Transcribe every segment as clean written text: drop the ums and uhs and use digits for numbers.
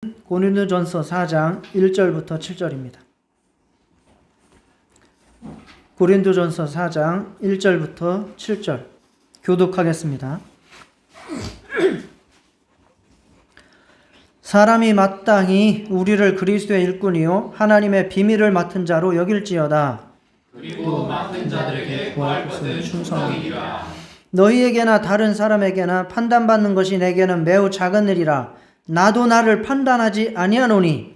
고린도전서 4장 1절부터 7절입니다. 고린도전서 4장 1절부터 7절 교독하겠습니다. 사람이 마땅히 우리를 그리스도의 일꾼이요 하나님의 비밀을 맡은 자로 여길지어다. 그리고 맡은 자들에게 구할 것은 충성이니라. 너희에게나 다른 사람에게나 판단받는 것이 내게는 매우 작은 일이라. 나도 나를 판단하지 아니하노니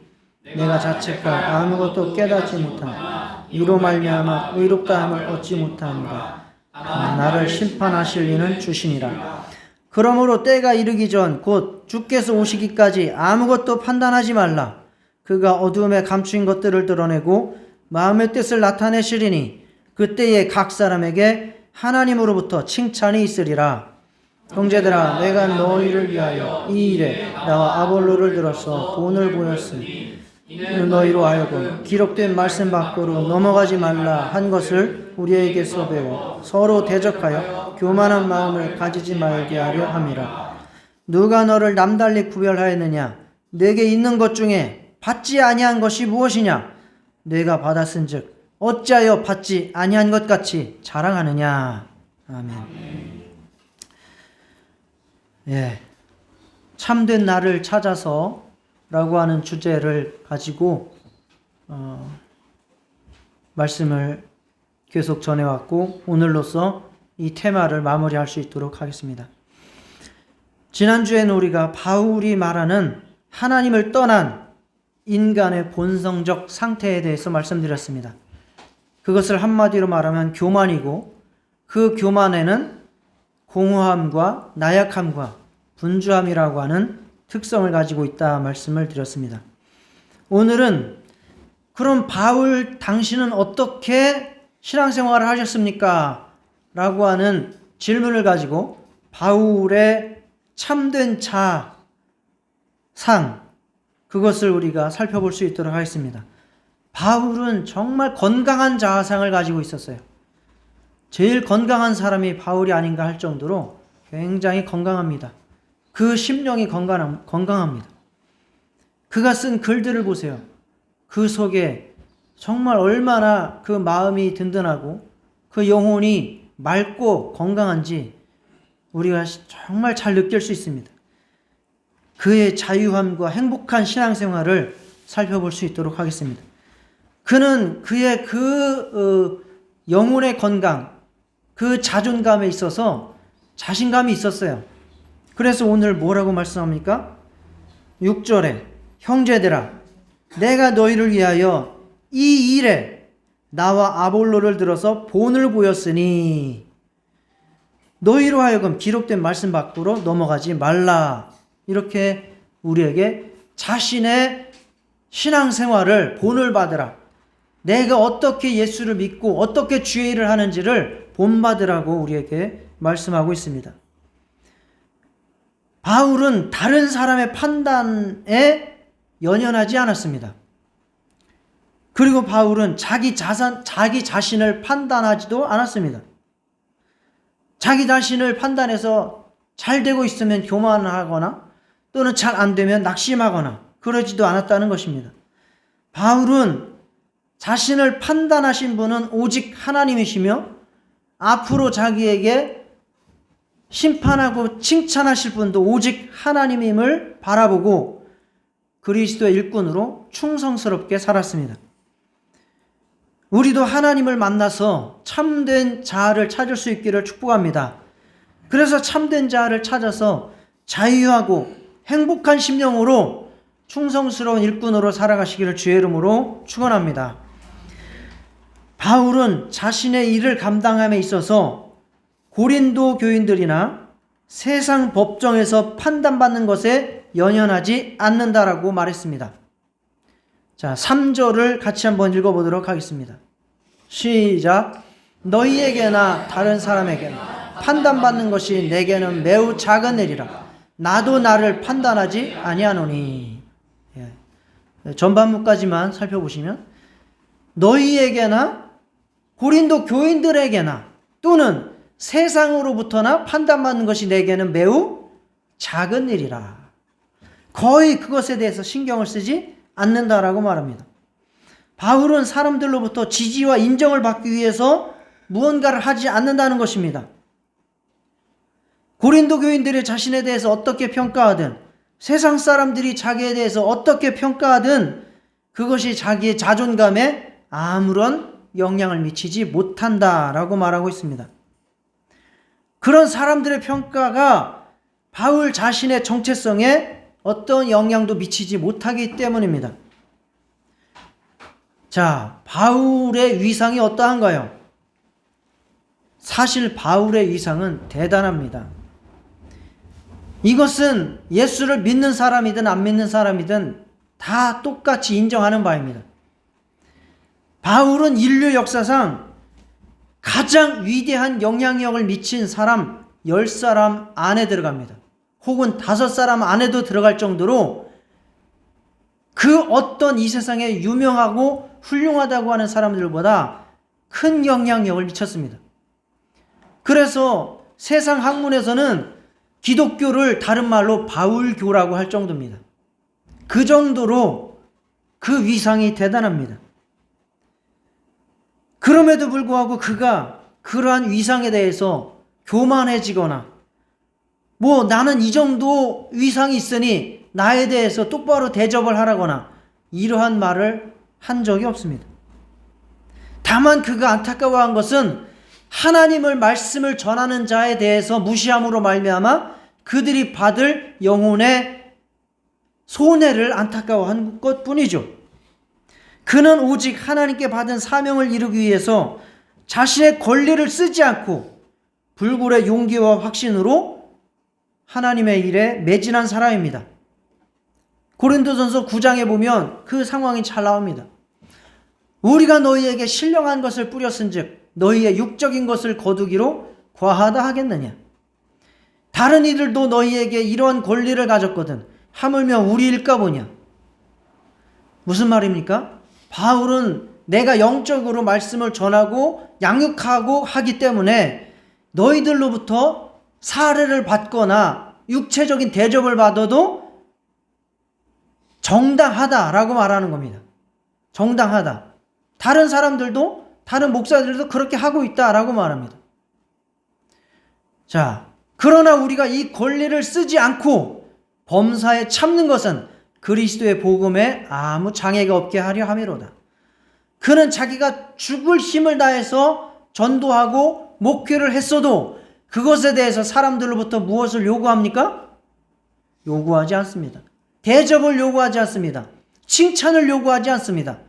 내가 자책할 아무것도 깨닫지 못하나 이로 말미암아 의롭다함을 얻지 못하니라. 나를 심판하실 이는 주시니라. 그러므로 때가 이르기 전 곧 주께서 오시기까지 아무것도 판단하지 말라. 그가 어두움에 감추인 것들을 드러내고 마음의 뜻을 나타내시리니 그때에 각 사람에게 하나님으로부터 칭찬이 있으리라. 형제들아, 내가 너희를 위하여 이 일에 나와 아볼로를 들어서 본을 보였으니 이는 너희로 하여금 기록된 말씀 밖으로 넘어가지 말라 한 것을 우리에게서 배워 서로 대적하여 교만한 마음을 가지지 말게 하려 함이라. 누가 너를 남달리 구별하였느냐? 내게 있는 것 중에 받지 아니한 것이 무엇이냐? 내가 받았은즉 어찌하여 받지 아니한 것 같이 자랑하느냐? 아멘. 예, 참된 나를 찾아서 라고 하는 주제를 가지고 말씀을 계속 전해왔고 오늘로써 이 테마를 마무리할 수 있도록 하겠습니다. 지난주에는 우리가 바울이 말하는 하나님을 떠난 인간의 본성적 상태에 대해서 말씀드렸습니다. 그것을 한마디로 말하면 교만이고 그 교만에는 공허함과 나약함과 분주함이라고 하는 특성을 가지고 있다 말씀을 드렸습니다. 오늘은 그럼 바울 당신은 어떻게 신앙생활을 하셨습니까? 라고 하는 질문을 가지고 바울의 참된 자상 그것을 우리가 살펴볼 수 있도록 하겠습니다. 바울은 정말 건강한 자아상을 가지고 있었어요. 제일 건강한 사람이 바울이 아닌가 할 정도로 굉장히 건강합니다. 그 심령이 건강합니다. 그가 쓴 글들을 보세요. 그 속에 정말 얼마나 그 마음이 든든하고 그 영혼이 맑고 건강한지 우리가 정말 잘 느낄 수 있습니다. 그의 자유함과 행복한 신앙생활을 살펴볼 수 있도록 하겠습니다. 그는 그의 영혼의 건강, 그 자존감에 있어서 자신감이 있었어요. 그래서 오늘 뭐라고 말씀합니까? 6절에 형제들아, 내가 너희를 위하여 이 일에 나와 아볼로를 들어서 본을 보였으니 너희로 하여금 기록된 말씀 밖으로 넘어가지 말라. 이렇게 우리에게 자신의 신앙생활을 본을 받으라. 내가 어떻게 예수를 믿고 어떻게 주의 일을 하는지를 본받으라고 우리에게 말씀하고 있습니다. 바울은 다른 사람의 판단에 연연하지 않았습니다. 그리고 바울은 자기 자신을 판단하지도 않았습니다. 자기 자신을 판단해서 잘 되고 있으면 교만하거나 또는 잘 안 되면 낙심하거나 그러지도 않았다는 것입니다. 바울은 자신을 판단하신 분은 오직 하나님이시며 앞으로 자기에게 심판하고 칭찬하실 분도 오직 하나님임을 바라보고 그리스도의 일꾼으로 충성스럽게 살았습니다. 우리도 하나님을 만나서 참된 자아를 찾을 수 있기를 축복합니다. 그래서 참된 자아를 찾아서 자유하고 행복한 심령으로 충성스러운 일꾼으로 살아가시기를 주의 이름으로 축원합니다. 바울은 자신의 일을 감당함에 있어서 고린도 교인들이나 세상 법정에서 판단받는 것에 연연하지 않는다라고 말했습니다. 자, 3절을 같이 한번 읽어보도록 하겠습니다. 시작. 너희에게나 다른 사람에게나 판단받는 것이 내게는 매우 작은 일이라. 나도 나를 판단하지 아니하노니. 전반부까지만 살펴보시면 너희에게나 고린도 교인들에게나 또는 세상으로부터나 판단받는 것이 내게는 매우 작은 일이라. 거의 그것에 대해서 신경을 쓰지 않는다라고 말합니다. 바울은 사람들로부터 지지와 인정을 받기 위해서 무언가를 하지 않는다는 것입니다. 고린도 교인들이 자신에 대해서 어떻게 평가하든, 세상 사람들이 자기에 대해서 어떻게 평가하든 그것이 자기의 자존감에 아무런 영향을 미치지 못한다라고 말하고 있습니다. 그런 사람들의 평가가 바울 자신의 정체성에 어떤 영향도 미치지 못하기 때문입니다. 자, 바울의 위상이 어떠한가요? 사실 바울의 위상은 대단합니다. 이것은 예수를 믿는 사람이든 안 믿는 사람이든 다 똑같이 인정하는 바입니다. 바울은 인류 역사상 가장 위대한 영향력을 미친 사람 10사람 안에 들어갑니다. 혹은 5사람 안에도 들어갈 정도로 그 어떤 이 세상에 유명하고 훌륭하다고 하는 사람들보다 큰 영향력을 미쳤습니다. 그래서 세상 학문에서는 기독교를 다른 말로 바울교라고 할 정도입니다. 그 정도로 그 위상이 대단합니다. 그럼에도 불구하고 그가 그러한 위상에 대해서 교만해지거나 나는 이 정도 위상이 있으니 나에 대해서 똑바로 대접을 하라거나 이러한 말을 한 적이 없습니다. 다만 그가 안타까워한 것은 하나님을 말씀을 전하는 자에 대해서 무시함으로 말미암아 그들이 받을 영혼의 손해를 안타까워한 것뿐이죠. 그는 오직 하나님께 받은 사명을 이루기 위해서 자신의 권리를 쓰지 않고 불굴의 용기와 확신으로 하나님의 일에 매진한 사람입니다. 고린도전서 9장에 보면 그 상황이 잘 나옵니다. 우리가 너희에게 신령한 것을 뿌렸은즉 너희의 육적인 것을 거두기로 과하다 하겠느냐. 다른 이들도 너희에게 이러한 권리를 가졌거든 하물며 우리일까 보냐. 무슨 말입니까? 바울은 내가 영적으로 말씀을 전하고 양육하고 하기 때문에 너희들로부터 사례를 받거나 육체적인 대접을 받아도 정당하다라고 말하는 겁니다. 정당하다. 다른 사람들도, 다른 목사들도 그렇게 하고 있다라고 말합니다. 자, 그러나 우리가 이 권리를 쓰지 않고 범사에 참는 것은 그리스도의 복음에 아무 장애가 없게 하려 함이로다. 그는 자기가 죽을 힘을 다해서 전도하고 목회를 했어도 그것에 대해서 사람들로부터 무엇을 요구합니까? 요구하지 않습니다. 대접을 요구하지 않습니다. 칭찬을 요구하지 않습니다.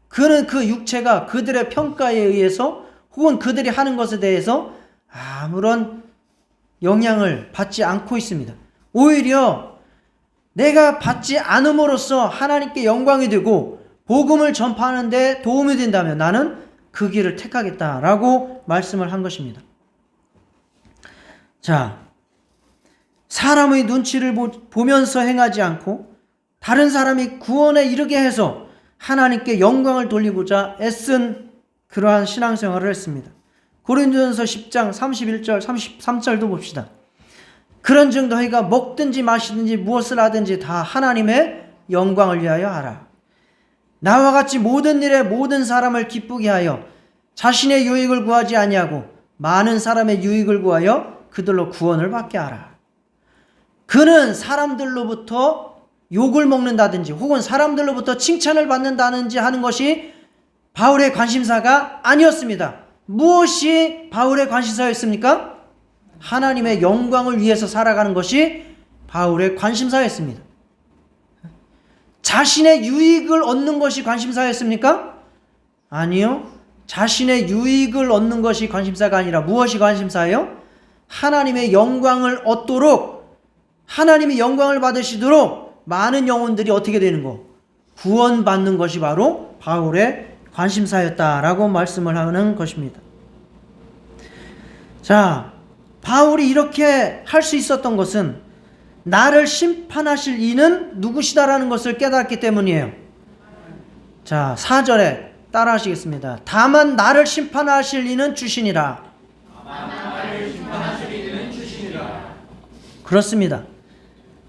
그는 그 육체가 그들의 평가에 의해서 혹은 그들이 하는 것에 대해서 아무런 영향을 받지 않고 있습니다. 오히려 내가 받지 않음으로써 하나님께 영광이 되고 복음을 전파하는 데 도움이 된다면 나는 그 길을 택하겠다라고 말씀을 한 것입니다. 자, 사람의 눈치를 보면서 행하지 않고 다른 사람이 구원에 이르게 해서 하나님께 영광을 돌리고자 애쓴 그러한 신앙생활을 했습니다. 고린도전서 10장 31절 33절도 봅시다. 그런즉 너희가 먹든지 마시든지 무엇을 하든지 다 하나님의 영광을 위하여 하라. 나와 같이 모든 일에 모든 사람을 기쁘게 하여 자신의 유익을 구하지 아니하고 많은 사람의 유익을 구하여 그들로 구원을 받게 하라. 그는 사람들로부터 욕을 먹는다든지 혹은 사람들로부터 칭찬을 받는다든지 하는 것이 바울의 관심사가 아니었습니다. 무엇이 바울의 관심사였습니까? 하나님의 영광을 위해서 살아가는 것이 바울의 관심사였습니다. 자신의 유익을 얻는 것이 관심사였습니까? 아니요. 자신의 유익을 얻는 것이 관심사가 아니라 무엇이 관심사예요? 하나님의 영광을 얻도록, 하나님이 영광을 받으시도록 많은 영혼들이 어떻게 되는 거? 구원받는 것이 바로 바울의 관심사였다라고 말씀을 하는 것입니다. 자, 바울이 이렇게 할 수 있었던 것은 나를 심판하실 이는 누구시다라는 것을 깨달았기 때문이에요. 자, 4절에 따라 하시겠습니다. 다만 나를 심판하실 이는 주시니라. 그렇습니다.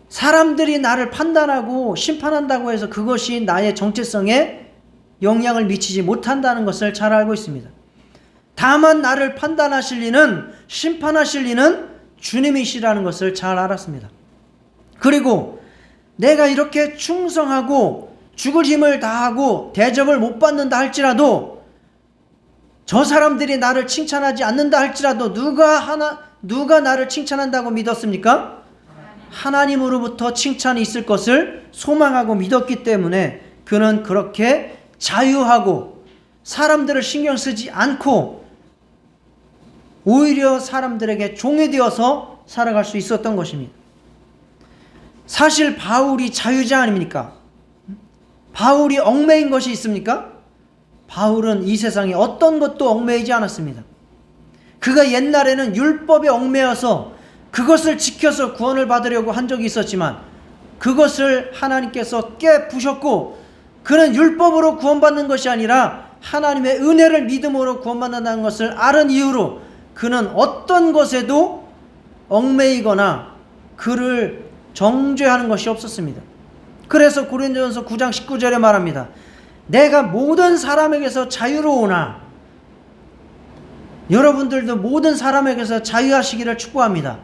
사람들이 나를 판단하고 심판한다고 해서 그것이 나의 정체성에 영향을 미치지 못한다는 것을 잘 알고 있습니다. 다만 나를 판단하실 이는, 심판하실 이는 주님이시라는 것을 잘 알았습니다. 그리고 내가 이렇게 충성하고 죽을 힘을 다하고 대접을 못 받는다 할지라도, 저 사람들이 나를 칭찬하지 않는다 할지라도 누가 나를 칭찬한다고 믿었습니까? 하나님으로부터 칭찬이 있을 것을 소망하고 믿었기 때문에 그는 그렇게 자유하고 사람들을 신경 쓰지 않고 오히려 사람들에게 종이 되어서 살아갈 수 있었던 것입니다. 사실 바울이 자유자 아닙니까? 바울이 얽매인 것이 있습니까? 바울은 이 세상에 어떤 것도 얽매이지 않았습니다. 그가 옛날에는 율법에 얽매여서 그것을 지켜서 구원을 받으려고 한 적이 있었지만 그것을 하나님께서 깨부셨고, 그는 율법으로 구원받는 것이 아니라 하나님의 은혜를 믿음으로 구원받는다는 것을 아는 이유로 그는 어떤 것에도 얽매이거나 그를 정죄하는 것이 없었습니다. 그래서 고린도전서 9장 19절에 말합니다. 내가 모든 사람에게서 자유로우나, 여러분들도 모든 사람에게서 자유하시기를 축복합니다.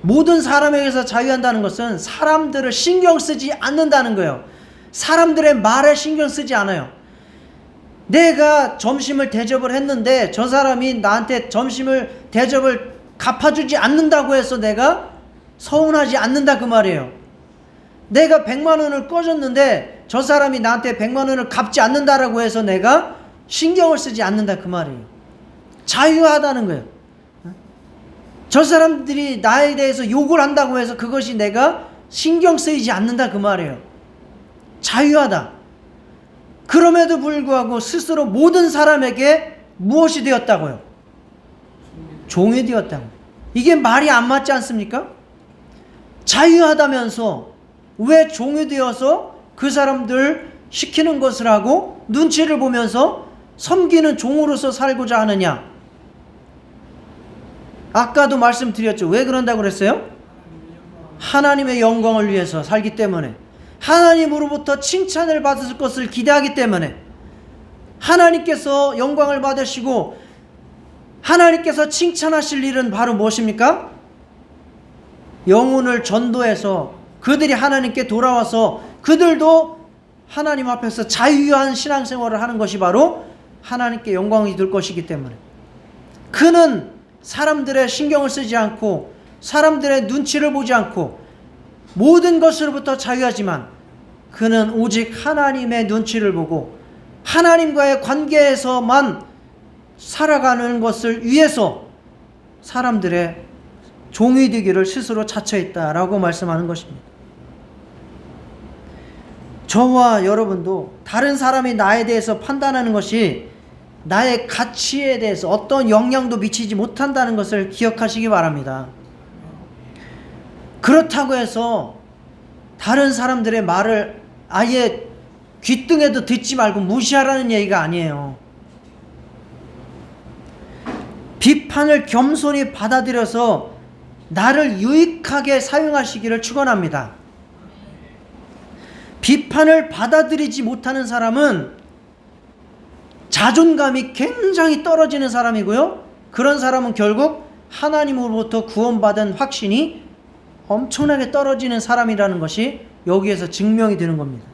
모든 사람에게서 자유한다는 것은 사람들을 신경 쓰지 않는다는 거예요. 사람들의 말에 신경 쓰지 않아요. 내가 점심을 대접을 했는데 저 사람이 나한테 대접을 갚아주지 않는다고 해서 내가 서운하지 않는다 그 말이에요. 내가 100만 원을 꺼줬는데 저 사람이 나한테 100만 원을 갚지 않는다라고 해서 내가 신경을 쓰지 않는다 그 말이에요. 자유하다는 거예요. 저 사람들이 나에 대해서 욕을 한다고 해서 그것이 내가 신경 쓰이지 않는다 그 말이에요. 자유하다. 그럼에도 불구하고 스스로 모든 사람에게 무엇이 되었다고요? 종이 되었다고. 이게 말이 안 맞지 않습니까? 자유하다면서 왜 종이 되어서 그 사람들 시키는 것을 하고 눈치를 보면서 섬기는 종으로서 살고자 하느냐? 아까도 말씀드렸죠. 왜 그런다고 그랬어요? 하나님의 영광을 위해서 살기 때문에, 하나님으로부터 칭찬을 받을 것을 기대하기 때문에, 하나님께서 영광을 받으시고 하나님께서 칭찬하실 일은 바로 무엇입니까? 영혼을 전도해서 그들이 하나님께 돌아와서 그들도 하나님 앞에서 자유한 신앙생활을 하는 것이 바로 하나님께 영광이 될 것이기 때문에, 그는 사람들의 신경을 쓰지 않고 사람들의 눈치를 보지 않고 모든 것으로부터 자유하지만 그는 오직 하나님의 눈치를 보고 하나님과의 관계에서만 살아가는 것을 위해서 사람들의 종이 되기를 스스로 자처했다라고 말씀하는 것입니다. 저와 여러분도 다른 사람이 나에 대해서 판단하는 것이 나의 가치에 대해서 어떤 영향도 미치지 못한다는 것을 기억하시기 바랍니다. 그렇다고 해서 다른 사람들의 말을 아예 귓등에도 듣지 말고 무시하라는 얘기가 아니에요. 비판을 겸손히 받아들여서 나를 유익하게 사용하시기를 축원합니다. 비판을 받아들이지 못하는 사람은 자존감이 굉장히 떨어지는 사람이고요. 그런 사람은 결국 하나님으로부터 구원받은 확신이 엄청나게 떨어지는 사람이라는 것이 여기에서 증명이 되는 겁니다.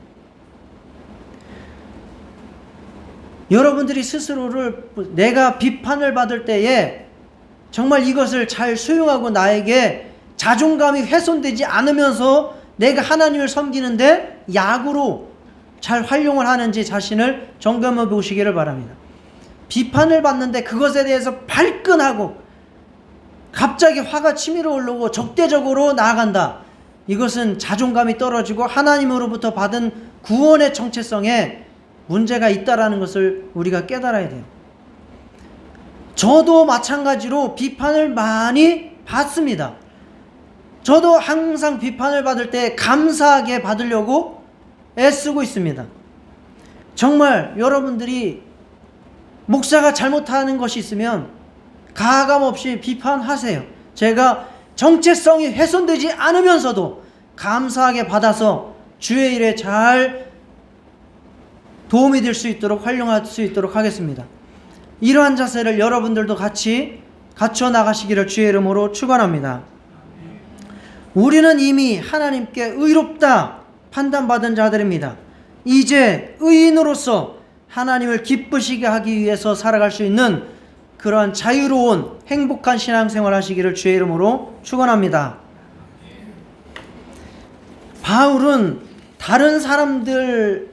여러분들이 스스로를 내가 비판을 받을 때에 정말 이것을 잘 수용하고 나에게 자존감이 훼손되지 않으면서 내가 하나님을 섬기는데 약으로 잘 활용을 하는지 자신을 점검해 보시기를 바랍니다. 비판을 받는데 그것에 대해서 발끈하고 갑자기 화가 치밀어 오르고 적대적으로 나아간다. 이것은 자존감이 떨어지고 하나님으로부터 받은 구원의 정체성에 문제가 있다라는 것을 우리가 깨달아야 돼요. 저도 마찬가지로 비판을 많이 받습니다. 저도 항상 비판을 받을 때 감사하게 받으려고 애쓰고 있습니다. 정말 여러분들이 목사가 잘못하는 것이 있으면 가감 없이 비판하세요. 제가 정체성이 훼손되지 않으면서도 감사하게 받아서 주의 일에 잘 도움이 될 수 있도록 활용할 수 있도록 하겠습니다. 이러한 자세를 여러분들도 같이 갖춰 나가시기를 주의 이름으로 축원합니다. 우리는 이미 하나님께 의롭다 판단받은 자들입니다. 이제 의인으로서 하나님을 기쁘시게 하기 위해서 살아갈 수 있는 그러한 자유로운 행복한 신앙생활 하시기를 주의 이름으로 축원합니다. 바울은 다른 사람들의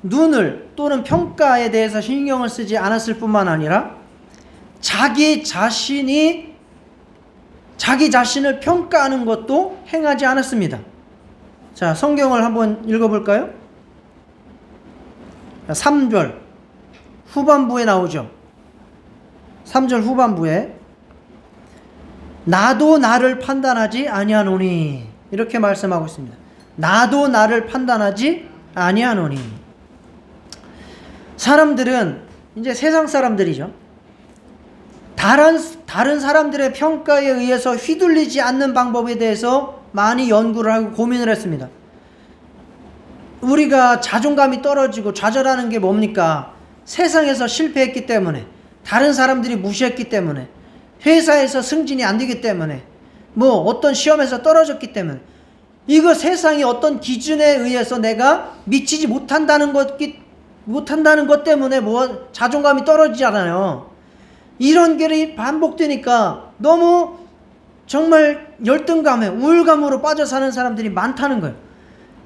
눈을 또는 평가에 대해서 신경을 쓰지 않았을 뿐만 아니라 자기 자신을 평가하는 것도 행하지 않았습니다. 자, 성경을 한번 읽어볼까요? 3절 후반부에 나오죠. 3절 후반부에 나도 나를 판단하지 아니하노니 이렇게 말씀하고 있습니다. 나도 나를 판단하지 아니하노니. 사람들은 이제 세상 사람들이죠. 다른 사람들의 평가에 의해서 휘둘리지 않는 방법에 대해서 많이 연구를 하고 고민을 했습니다. 우리가 자존감이 떨어지고 좌절하는 게 뭡니까? 세상에서 실패했기 때문에, 다른 사람들이 무시했기 때문에, 회사에서 승진이 안 되기 때문에, 어떤 시험에서 떨어졌기 때문에, 이거 세상이 어떤 기준에 의해서 내가 미치지 못한다는 것 때문에 자존감이 떨어지잖아요. 이런 게 반복되니까 너무 정말 열등감에 우울감으로 빠져 사는 사람들이 많다는 거예요.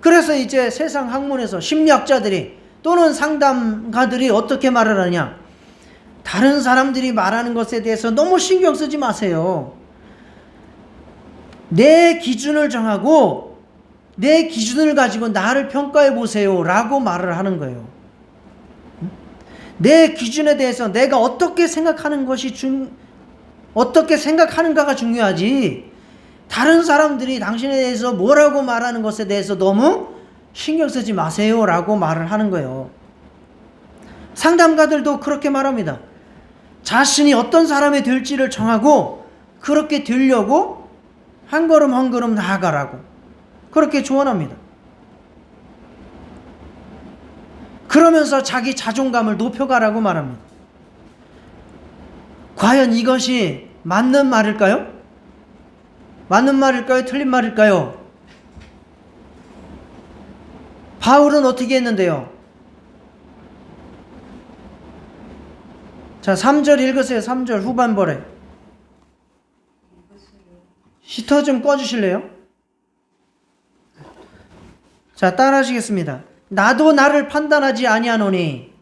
그래서 이제 세상 학문에서 심리학자들이 또는 상담가들이 어떻게 말을 하냐, 다른 사람들이 말하는 것에 대해서 너무 신경 쓰지 마세요. 내 기준을 정하고 내 기준을 가지고 나를 평가해 보세요 라고 말을 하는 거예요. 내 기준에 대해서 내가 어떻게 생각하는가가 중요하지, 다른 사람들이 당신에 대해서 뭐라고 말하는 것에 대해서 너무 신경 쓰지 마세요 라고 말을 하는 거예요. 상담가들도 그렇게 말합니다. 자신이 어떤 사람이 될지를 정하고 그렇게 되려고 한 걸음 한 걸음 나아가라고 그렇게 조언합니다. 그러면서 자기 자존감을 높여가라고 말합니다. 과연 이것이 맞는 말일까요? 맞는 말일까요? 틀린 말일까요? 바울은 어떻게 했는데요? 자, 3절 읽으세요. 3절 후반부에. 히터 좀 꺼주실래요? 자, 따라 하시겠습니다. 나도 나를 판단하지 아니하노니.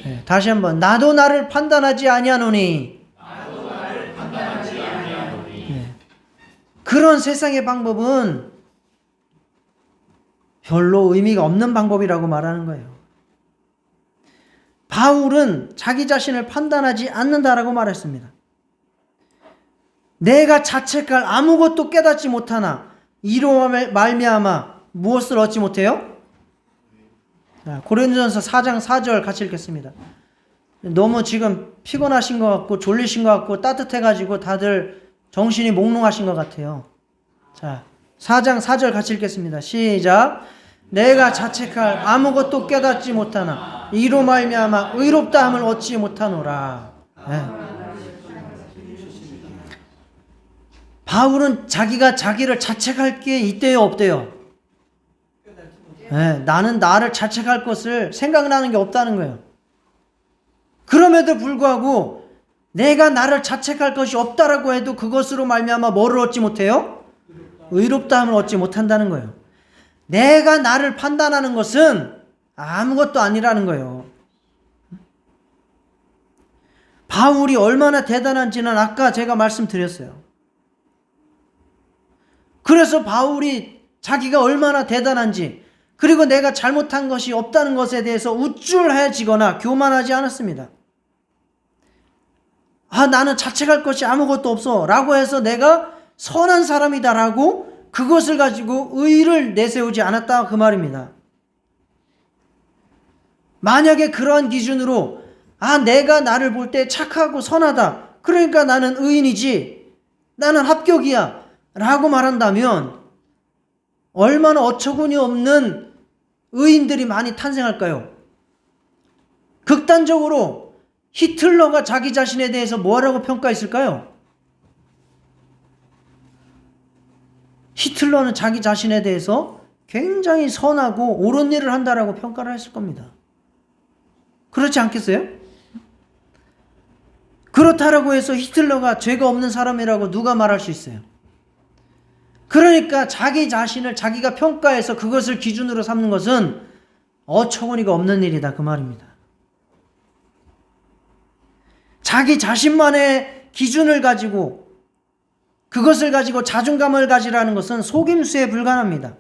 네, 다시 한번. 나도 나를 판단하지 아니하노니. 네. 그런 세상의 방법은 별로 의미가 없는 방법이라고 말하는 거예요. 바울은 자기 자신을 판단하지 않는다라고 말했습니다. 내가 자책할 아무것도 깨닫지 못하나 이로 말미암아 무엇을 얻지 못해요? 고린도전서 4장 4절 같이 읽겠습니다. 너무 지금 피곤하신 것 같고 졸리신 것 같고 따뜻해가지고 다들 정신이 몽롱하신 것 같아요. 자, 4장 4절 같이 읽겠습니다. 시작. 내가 자책할 아무것도 깨닫지 못하나 이로 말미암아 의롭다함을 얻지 못하노라. 네. 바울은 자기가 자기를 자책할 게 있대요, 없대요? 네, 나는 나를 자책할 것을 생각나는 게 없다는 거예요. 그럼에도 불구하고 내가 나를 자책할 것이 없다라고 해도 그것으로 말미암아 뭐를 얻지 못해요? 의롭다함을 얻지 못한다는 거예요. 내가 나를 판단하는 것은 아무것도 아니라는 거예요. 바울이 얼마나 대단한지는 아까 제가 말씀드렸어요. 그래서 바울이 자기가 얼마나 대단한지, 그리고 내가 잘못한 것이 없다는 것에 대해서 우쭐해지거나 교만하지 않았습니다. 나는 자책할 것이 아무것도 없어 라고 해서 내가 선한 사람이다 라고 그것을 가지고 의의를 내세우지 않았다 그 말입니다. 만약에 그러한 기준으로 내가 나를 볼 때 착하고 선하다, 그러니까 나는 의인이지, 나는 합격이야, 라고 말한다면 얼마나 어처구니 없는 의인들이 많이 탄생할까요? 극단적으로 히틀러가 자기 자신에 대해서 뭐라고 평가했을까요? 히틀러는 자기 자신에 대해서 굉장히 선하고 옳은 일을 한다라고 평가를 했을 겁니다. 그렇지 않겠어요? 그렇다라고 해서 히틀러가 죄가 없는 사람이라고 누가 말할 수 있어요? 그러니까 자기 자신을 자기가 평가해서 그것을 기준으로 삼는 것은 어처구니가 없는 일이다 그 말입니다. 자기 자신만의 기준을 가지고 그것을 가지고 자존감을 가지라는 것은 속임수에 불과합니다.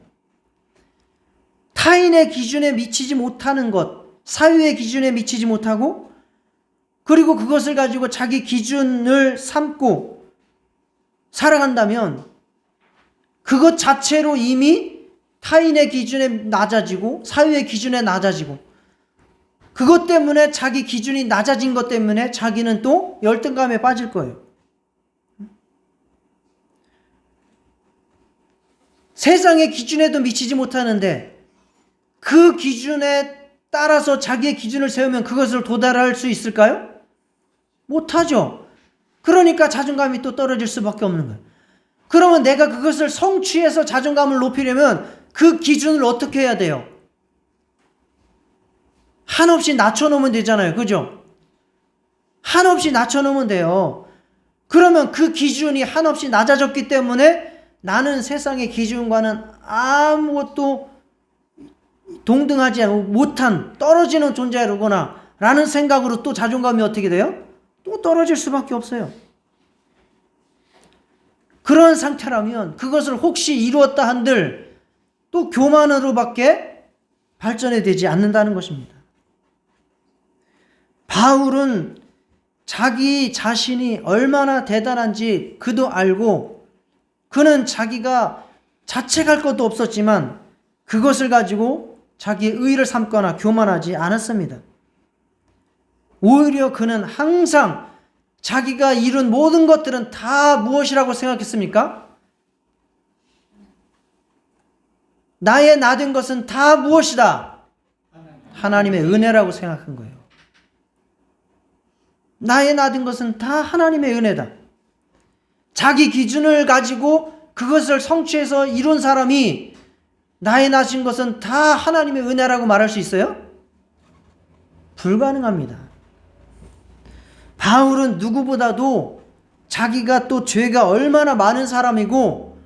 타인의 기준에 미치지 못하는 것, 사유의 기준에 미치지 못하고 그리고 그것을 가지고 자기 기준을 삼고 살아간다면 그것 자체로 이미 타인의 기준에 낮아지고 사유의 기준에 낮아지고 그것 때문에 자기 기준이 낮아진 것 때문에 자기는 또 열등감에 빠질 거예요. 세상의 기준에도 미치지 못하는데 그 기준에 따라서 자기의 기준을 세우면 그것을 도달할 수 있을까요? 못하죠. 그러니까 자존감이 또 떨어질 수밖에 없는 거예요. 그러면 내가 그것을 성취해서 자존감을 높이려면 그 기준을 어떻게 해야 돼요? 한없이 낮춰놓으면 되잖아요. 그죠? 한없이 낮춰놓으면 돼요. 그러면 그 기준이 한없이 낮아졌기 때문에 나는 세상의 기준과는 아무것도 동등하지 못한 떨어지는 존재로구나 라는 생각으로 또 자존감이 어떻게 돼요? 또 떨어질 수밖에 없어요. 그런 상태라면 그것을 혹시 이루었다 한들 또 교만으로밖에 발전이 되지 않는다는 것입니다. 바울은 자기 자신이 얼마나 대단한지 그도 알고 그는 자기가 자책할 것도 없었지만 그것을 가지고 자기의 의의를 삼거나 교만하지 않았습니다. 오히려 그는 항상 자기가 이룬 모든 것들은 다 무엇이라고 생각했습니까? 나의 나된 것은 다 무엇이다? 하나님의 은혜라고 생각한 거예요. 나의 나된 것은 다 하나님의 은혜다. 자기 기준을 가지고 그것을 성취해서 이룬 사람이 나의 나신 것은 다 하나님의 은혜라고 말할 수 있어요? 불가능합니다. 바울은 누구보다도 자기가 또 죄가 얼마나 많은 사람이고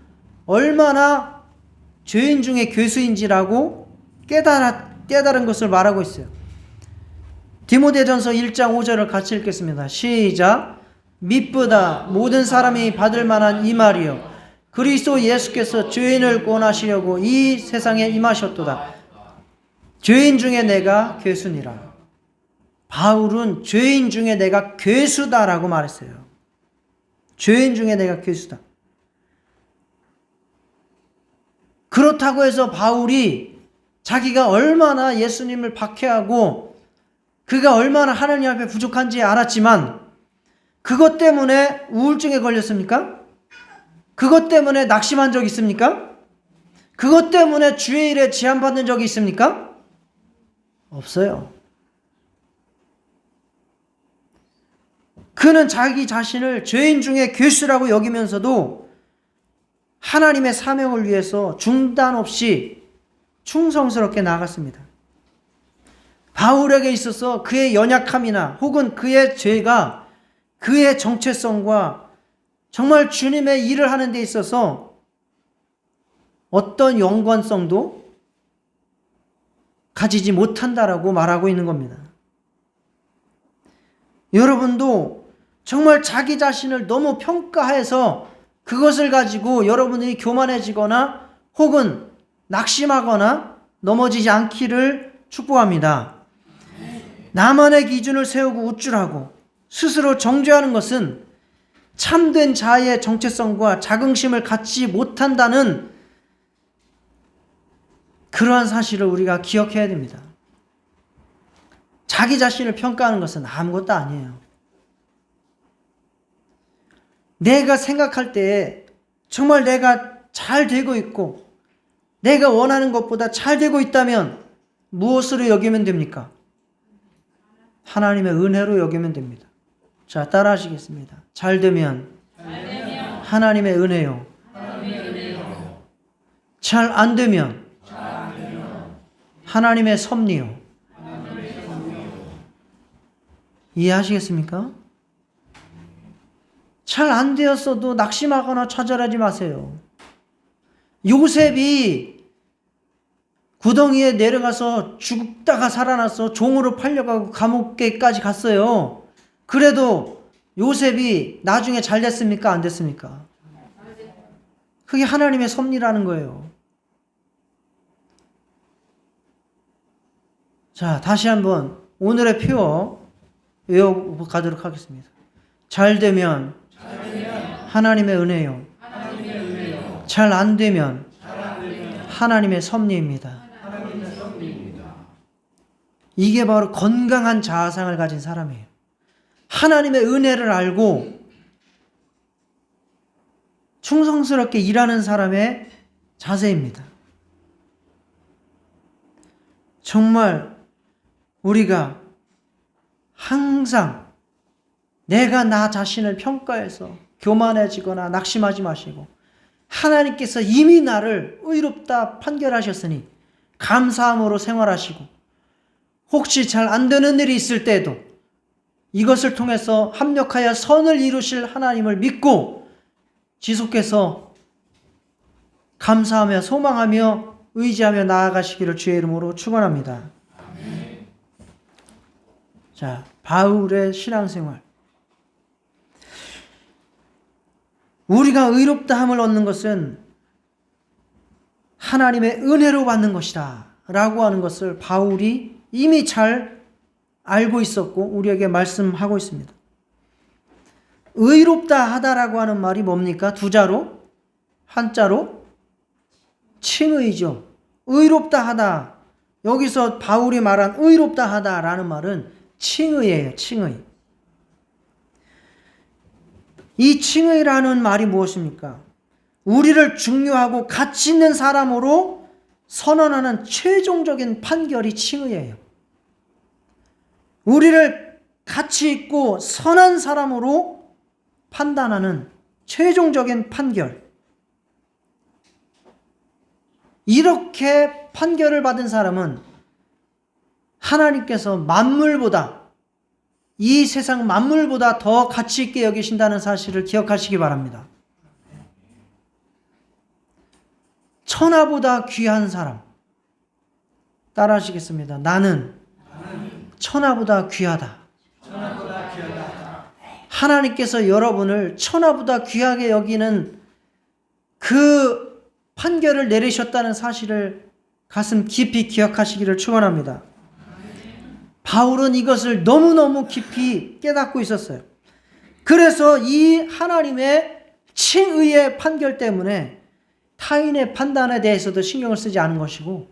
얼마나 죄인 중에 괴수인지라고 깨달은 것을 말하고 있어요. 디모데전서 1장 5절을 같이 읽겠습니다. 시작. 미쁘다 모든 사람이 받을 만한 이 말이요 그리스도 예수께서 죄인을 구원하시려고 이 세상에 임하셨도다. 죄인 중에 내가 괴수니라. 바울은 죄인 중에 내가 괴수다라고 말했어요. 죄인 중에 내가 괴수다. 그렇다고 해서 바울이 자기가 얼마나 예수님을 박해하고 그가 얼마나 하나님 앞에 부족한지 알았지만 그것 때문에 우울증에 걸렸습니까? 그것 때문에 낙심한 적이 있습니까? 그것 때문에 주의 일에 제한받는 적이 있습니까? 없어요. 그는 자기 자신을 죄인 중에 괴수라고 여기면서도 하나님의 사명을 위해서 중단 없이 충성스럽게 나아갔습니다. 바울에게 있어서 그의 연약함이나 혹은 그의 죄가 그의 정체성과 정말 주님의 일을 하는 데 있어서 어떤 연관성도 가지지 못한다라고 말하고 있는 겁니다. 여러분도 정말 자기 자신을 너무 평가해서 그것을 가지고 여러분들이 교만해지거나 혹은 낙심하거나 넘어지지 않기를 축복합니다. 나만의 기준을 세우고 우쭐하고 스스로 정죄하는 것은 참된 자아의 정체성과 자긍심을 갖지 못한다는 그러한 사실을 우리가 기억해야 됩니다. 자기 자신을 평가하는 것은 아무것도 아니에요. 내가 생각할 때에 정말 내가 잘 되고 있고 내가 원하는 것보다 잘 되고 있다면 무엇으로 여기면 됩니까? 하나님의 은혜로 여기면 됩니다. 자, 따라 하시겠습니다. 잘 되면 하나님의 은혜요. 잘 안 되면 하나님의 섭리요. 이해하시겠습니까? 잘 안 되었어도 낙심하거나 좌절하지 마세요. 요셉이 구덩이에 내려가서 죽다가 살아나서 종으로 팔려가고 감옥에까지 갔어요. 그래도 요셉이 나중에 잘 됐습니까? 안 됐습니까? 그게 하나님의 섭리라는 거예요. 자, 다시 한번 오늘의 표 외워가도록 하겠습니다. 잘 되면 하나님의 은혜요. 잘 안 되면 하나님의 섭리입니다. 이게 바로 건강한 자아상을 가진 사람이에요. 하나님의 은혜를 알고 충성스럽게 일하는 사람의 자세입니다. 정말 우리가 항상 내가 나 자신을 평가해서 교만해지거나 낙심하지 마시고 하나님께서 이미 나를 의롭다 판결하셨으니 감사함으로 생활하시고 혹시 잘 안 되는 일이 있을 때에도 이것을 통해서 합력하여 선을 이루실 하나님을 믿고 지속해서 감사하며 소망하며 의지하며 나아가시기를 주의 이름으로 축원합니다. 자, 바울의 신앙생활. 우리가 의롭다함을 얻는 것은 하나님의 은혜로 받는 것이다 라고 하는 것을 바울이 이미 잘 알고 있었고 우리에게 말씀하고 있습니다. 의롭다 하다라고 하는 말이 뭡니까? 두 자로? 한자로? 칭의죠. 의롭다 하다. 여기서 바울이 말한 의롭다 하다라는 말은 칭의예요. 칭의. 이 칭의라는 말이 무엇입니까? 우리를 중요하고 가치 있는 사람으로 선언하는 최종적인 판결이 칭의예요. 우리를 가치 있고 선한 사람으로 판단하는 최종적인 판결. 이렇게 판결을 받은 사람은 하나님께서 만물보다 이 세상 만물보다 더 가치 있게 여기신다는 사실을 기억하시기 바랍니다. 천하보다 귀한 사람. 따라 하시겠습니다. 나는 천하보다 귀하다. 하나님께서 여러분을 천하보다 귀하게 여기는 그 판결을 내리셨다는 사실을 가슴 깊이 기억하시기를 축원합니다. 바울은 이것을 너무너무 깊이 깨닫고 있었어요. 그래서 이 하나님의 칭의의 판결 때문에 타인의 판단에 대해서도 신경을 쓰지 않은 것이고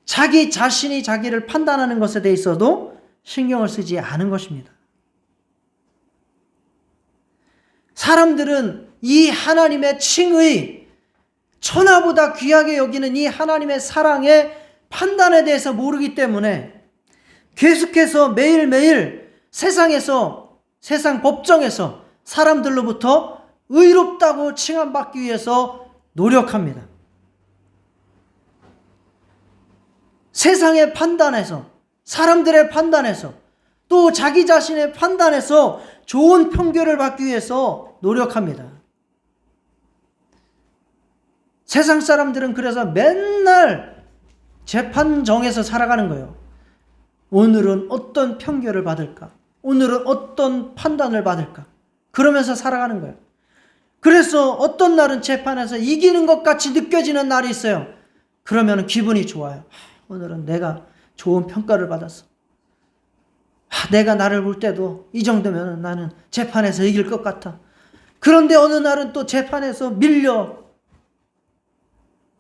자기 자신이 자기를 판단하는 것에 대해서도 신경을 쓰지 않은 것입니다. 사람들은 이 하나님의 칭의, 천하보다 귀하게 여기는 이 하나님의 사랑의 판단에 대해서 모르기 때문에 계속해서 매일매일 세상 법정에서 사람들로부터 의롭다고 칭함받기 위해서 노력합니다. 세상의 판단에서, 사람들의 판단에서, 또 자기 자신의 판단에서 좋은 평결을 받기 위해서 노력합니다. 세상 사람들은 그래서 맨날 재판정에서 살아가는 거예요. 오늘은 어떤 평결을 받을까? 오늘은 어떤 판단을 받을까? 그러면서 살아가는 거예요. 그래서 어떤 날은 재판에서 이기는 것 같이 느껴지는 날이 있어요. 그러면 기분이 좋아요. 오늘은 내가 좋은 평가를 받았어. 내가 나를 볼 때도 이 정도면 나는 재판에서 이길 것 같아. 그런데 어느 날은 또 재판에서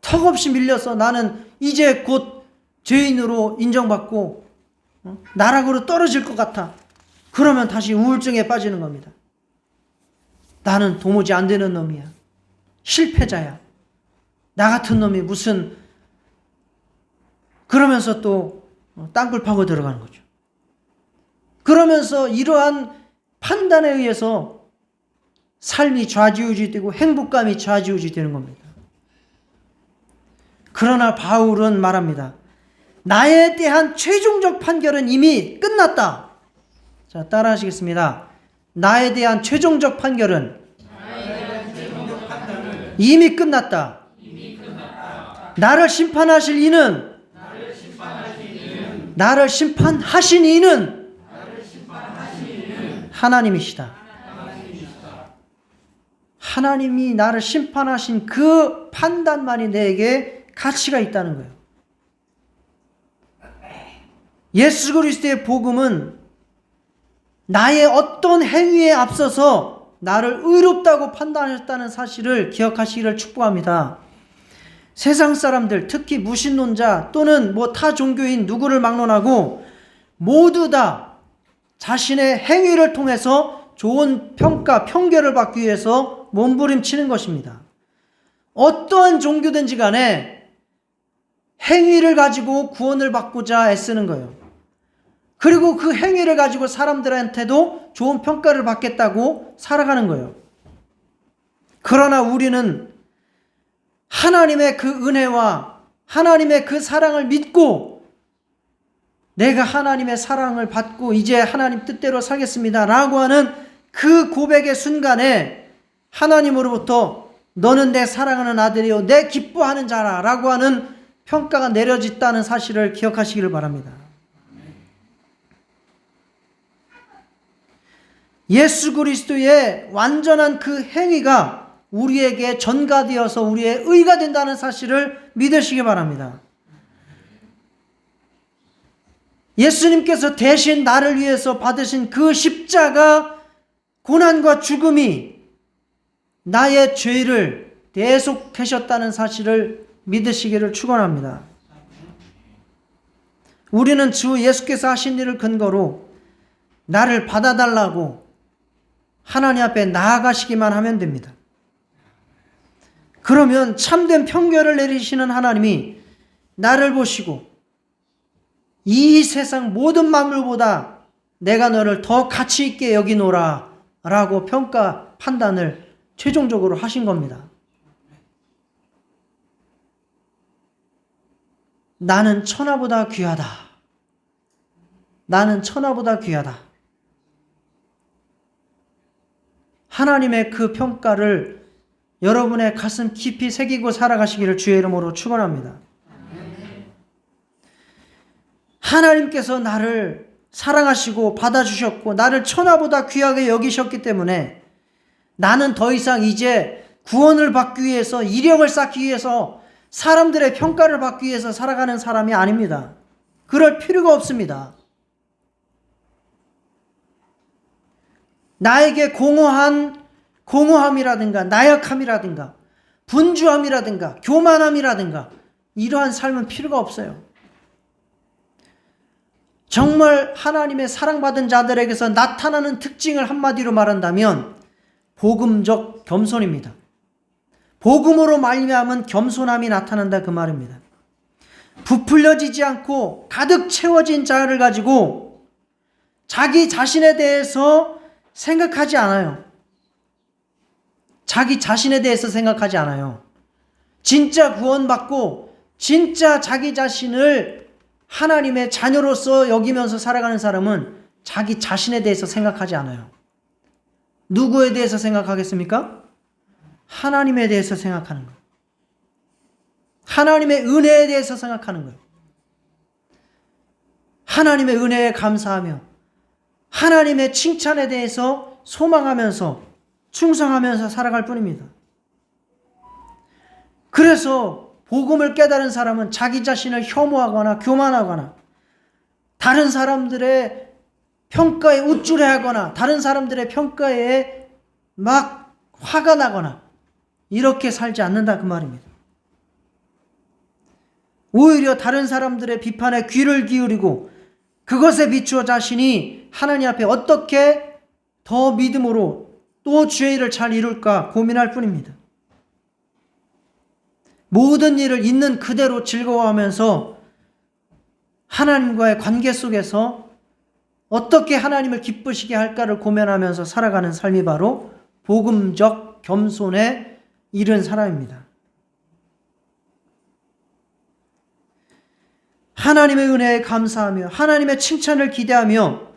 턱없이 밀려서 나는 이제 곧 죄인으로 인정받고 나락으로 떨어질 것 같아. 그러면 다시 우울증에 빠지는 겁니다. 나는 도무지 안 되는 놈이야. 실패자야. 나 같은 놈이 무슨, 그러면서 또 땅굴 파고 들어가는 거죠. 그러면서 이러한 판단에 의해서 삶이 좌지우지되고 행복감이 좌지우지되는 겁니다. 그러나 바울은 말합니다. 나에 대한 최종적 판결은 이미 끝났다. 자, 따라 하시겠습니다. 나에 대한 최종적 판결은 이미 끝났다. 나를 심판하실 이는, 나를 심판하신 이는 하나님이시다. 하나님이 나를 심판하신 그 판단만이 내게 가치가 있다는 거예요. 예수 그리스도의 복음은 나의 어떤 행위에 앞서서 나를 의롭다고 판단하셨다는 사실을 기억하시기를 축복합니다. 세상 사람들, 특히 무신론자 또는 타 종교인 누구를 막론하고 모두 다 자신의 행위를 통해서 좋은 평가, 평결을 받기 위해서 몸부림치는 것입니다. 어떠한 종교든지 간에 행위를 가지고 구원을 받고자 애쓰는 거예요. 그리고 그 행위를 가지고 사람들한테도 좋은 평가를 받겠다고 살아가는 거예요. 그러나 우리는 하나님의 그 은혜와 하나님의 그 사랑을 믿고 내가 하나님의 사랑을 받고 이제 하나님 뜻대로 살겠습니다 라고 하는 그 고백의 순간에 하나님으로부터 너는 내 사랑하는 아들이요 내 기뻐하는 자라 라고 하는 평가가 내려졌다는 사실을 기억하시기를 바랍니다. 예수 그리스도의 완전한 그 행위가 우리에게 전가되어서 우리의 의가 된다는 사실을 믿으시기 바랍니다. 예수님께서 대신 나를 위해서 받으신 그 십자가 고난과 죽음이 나의 죄를 대속하셨다는 사실을 믿으시기를 축원합니다. 우리는 주 예수께서 하신 일을 근거로 나를 받아달라고 하나님 앞에 나아가시기만 하면 됩니다. 그러면 참된 평결을 내리시는 하나님이 나를 보시고 이 세상 모든 만물보다 내가 너를 더 가치 있게 여기노라 라고 평가 판단을 최종적으로 하신 겁니다. 나는 천하보다 귀하다. 나는 천하보다 귀하다. 하나님의 그 평가를 여러분의 가슴 깊이 새기고 살아가시기를 주의 이름으로 축원합니다. 하나님께서 나를 사랑하시고 받아주셨고 나를 천하보다 귀하게 여기셨기 때문에 나는 더 이상 이제 구원을 받기 위해서 이력을 쌓기 위해서 사람들의 평가를 받기 위해서 살아가는 사람이 아닙니다. 그럴 필요가 없습니다. 나에게 공허함이라든가 나약함이라든가 분주함이라든가 교만함이라든가 이러한 삶은 필요가 없어요. 정말 하나님의 사랑받은 자들에게서 나타나는 특징을 한마디로 말한다면 복음적 겸손입니다. 복음으로 말미암은 겸손함이 나타난다 그 말입니다. 부풀려지지 않고 가득 채워진 자를 가지고 자기 자신에 대해서 생각하지 않아요. 자기 자신에 대해서 생각하지 않아요. 진짜 구원받고 진짜 자기 자신을 하나님의 자녀로서 여기면서 살아가는 사람은 자기 자신에 대해서 생각하지 않아요. 누구에 대해서 생각하겠습니까? 하나님에 대해서 생각하는 거예요. 하나님의 은혜에 대해서 생각하는 거예요. 하나님의 은혜에 감사하며 하나님의 칭찬에 대해서 소망하면서 충성하면서 살아갈 뿐입니다. 그래서 복음을 깨달은 사람은 자기 자신을 혐오하거나 교만하거나 다른 사람들의 평가에 우쭐해하거나 다른 사람들의 평가에 막 화가 나거나 이렇게 살지 않는다 그 말입니다. 오히려 다른 사람들의 비판에 귀를 기울이고 그것에 비추어 자신이 하나님 앞에 어떻게 더 믿음으로 또 주의 일을 잘 이룰까 고민할 뿐입니다. 모든 일을 있는 그대로 즐거워하면서 하나님과의 관계 속에서 어떻게 하나님을 기쁘시게 할까를 고민하면서 살아가는 삶이 바로 복음적 겸손에 이른 사람입니다. 하나님의 은혜에 감사하며 하나님의 칭찬을 기대하며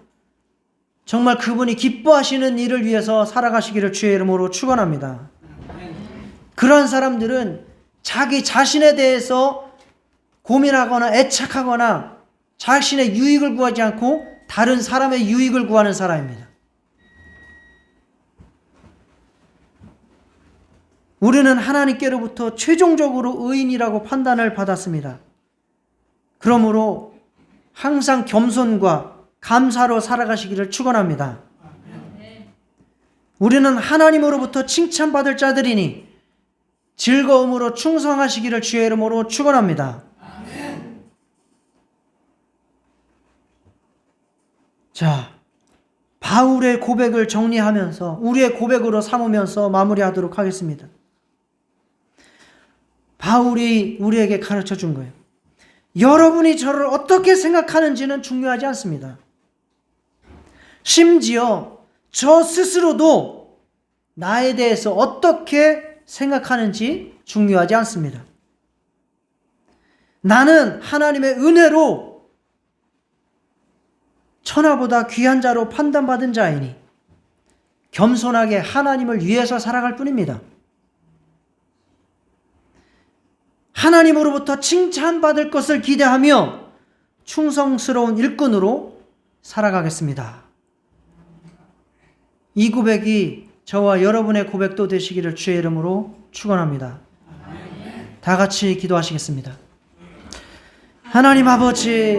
정말 그분이 기뻐하시는 일을 위해서 살아가시기를 주의 이름으로 축원합니다. 그러한 사람들은 자기 자신에 대해서 고민하거나 애착하거나 자신의 유익을 구하지 않고 다른 사람의 유익을 구하는 사람입니다. 우리는 하나님께로부터 최종적으로 의인이라고 판단을 받았습니다. 그러므로 항상 겸손과 감사로 살아가시기를 축원합니다. 우리는 하나님으로부터 칭찬받을 자들이니 즐거움으로 충성하시기를 주의 이름으로 축원합니다. 자, 바울의 고백을 정리하면서 우리의 고백으로 삼으면서 마무리하도록 하겠습니다. 바울이 우리에게 가르쳐 준 거예요. 여러분이 저를 어떻게 생각하는지는 중요하지 않습니다. 심지어 저 스스로도 나에 대해서 어떻게 생각하는지 중요하지 않습니다. 나는 하나님의 은혜로 천하보다 귀한 자로 판단받은 자이니 겸손하게 하나님을 위해서 살아갈 뿐입니다. 하나님으로부터 칭찬받을 것을 기대하며 충성스러운 일꾼으로 살아가겠습니다. 이 고백이 저와 여러분의 고백도 되시기를 주의 이름으로 축원합니다. 다 같이 기도하시겠습니다. 하나님 아버지,